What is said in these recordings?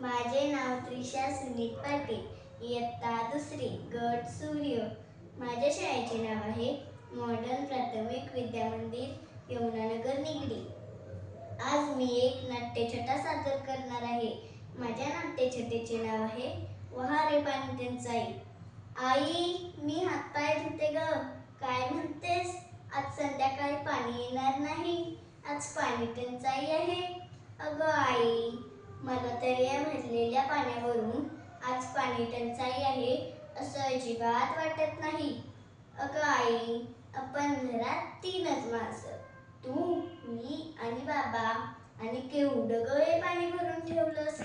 माझे नाव त्रिशा सुनीत पाटील, इयत्ता दुसरी, गट सूर्य. माझ्या शाळेचे नाव आहे मॉडर्न प्राथमिक विद्यामंदिर, यमुनानगर, निगडी. आज मी एक नाट्यछटा सादर करणार आहे. माझ्या नाट्यछटेचे नाव आहे वहा रे पाणी टंचाई. आई, मी हातपाय धुते ग. काय म्हणतेस? आज संध्याकाळी पाणी येणार नाही. आज पाणी टंचाई आहे. अगं आई, मला तर या भरलेल्या पाण्यावरून आज पाणी टंचाई आहे असं अजिबात वाटत नाही. अगं आई, आपण घरात 3च माणसं, तू, मी आणि बाबा, आणि केवढं ग हे पाणी भरून ठेवलंस.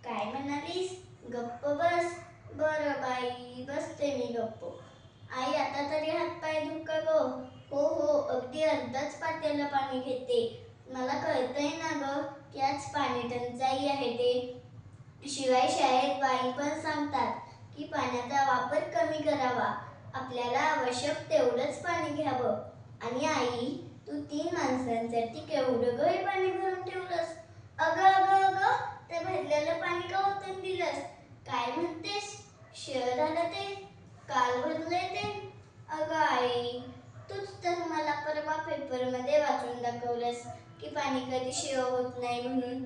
काय म्हणालीस? गप्प बस. बरं बाई, बसते मी गप्प. आई, आता तरी हातपाय धुऊ का ग? हो हो, अगदी अर्धच पातेलं पाणी घेते. मला कळतंय ना ग की आज पाणी टंचाई आहे ते. शिवाय शाळेत बाई पण सांगतात की पाण्याचा वापर कमी करावा, आपल्याला आवश्यक तेवढंच पाणी घ्यावं. आणि आई, तू 3 माणसांसाठी केवढं ग हे पाणी भरून ठेवलंस. अगं अगं अगं, ते भरलेलं पाणी का ओतून दिलंस? काय म्हणतेस? शिळ झालं ते? काल भरलंय ते? अगं आई, तूच तर मला परवा पेपरमध्ये वाचून दाखवलंस की पाणी कधी शिळ होत नाही म्हणून.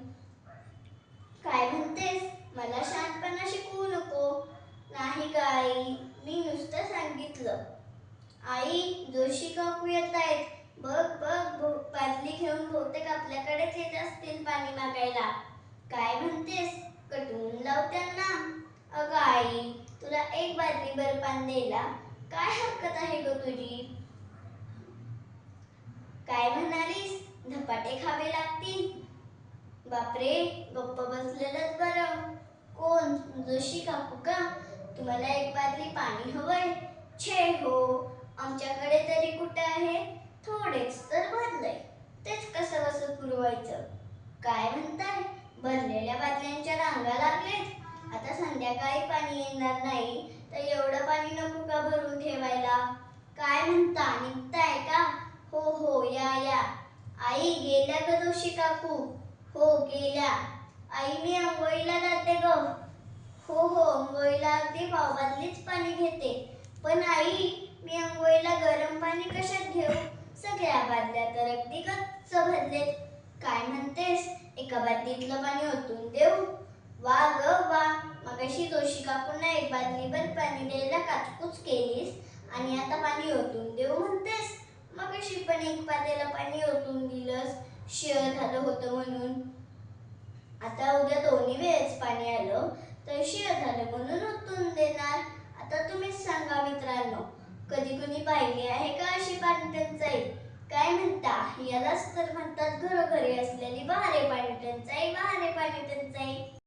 काय म्हणतेस? मला शहाणपणा शिकवू नको. नाही ग आई, मी नुसतं सांगितलं. आई, जोशी काकू येत आहेत. बघ बघ, बादली घेऊन बहुतेक आपल्याकडेच येत असतील पाणी मागायला. काय म्हणतेस? कटवून लाव त्यांना. अगं आई, तुला एक बादलीभर पाणी द्यायला काय हरकत आहे ग तुझी? काय म्हणालीस? धपाटे खावे लागतील? बापरे, गप्प बसलेलंच बरं. कोण? जोशी काकू का? तुम्हाला एक बादली पाणी हवंय? छे हो, आमच्याकडे तरी कुठे आहे, थोडेच तर भरलंय, तेच कसं कसं पुरवायचं. काय म्हणताय? भरलेल्या बादल्यांच्या रांगा लागलेत. आता संध्याकाळी पाणी येणार नाही तर एवढं पाणी नको का भरून ठेवायला? काय म्हणता, निघताय का? हो हो, या या. आई, गेल्या ग जोशी काकू? हो, गेल्या. आई, मी आंघोळीला जाते ग. हो हो, आंघोळीला अगदी पावबादलीच पाणी घेते. पण आई, मी आंघोळीला गरम पाणी कशात घेऊ? सगळ्या बादल्या तर अगदी गच्च भरलेत. काय म्हणतेस? एका बादलीतलं पाणी ओतून देऊ? वा ग वा, मगाशी जोशी काकूंना एक बादलीभर पाणी द्यायला काचकूच केलीस आणि आता पाणी ओतून देऊ म्हणतेस. मगाशी पण एक पातेलं पाणी ओतून दिलंस शिळ झालं होतं म्हणून. आता उद्या दोन्ही वेळेस पाणी आलं तर शिळ झालं म्हणून ओतून देणार. आता तुम्हीच सांगा मित्रांनो, कधी कुणी पाहिली आहे का अशी पाणी टंचाई? काय म्हणता? यालाच तर म्हणतात घरोघरी असलेली वहा रे पाणी टंचाई, वहा रे पाणी टंचाई.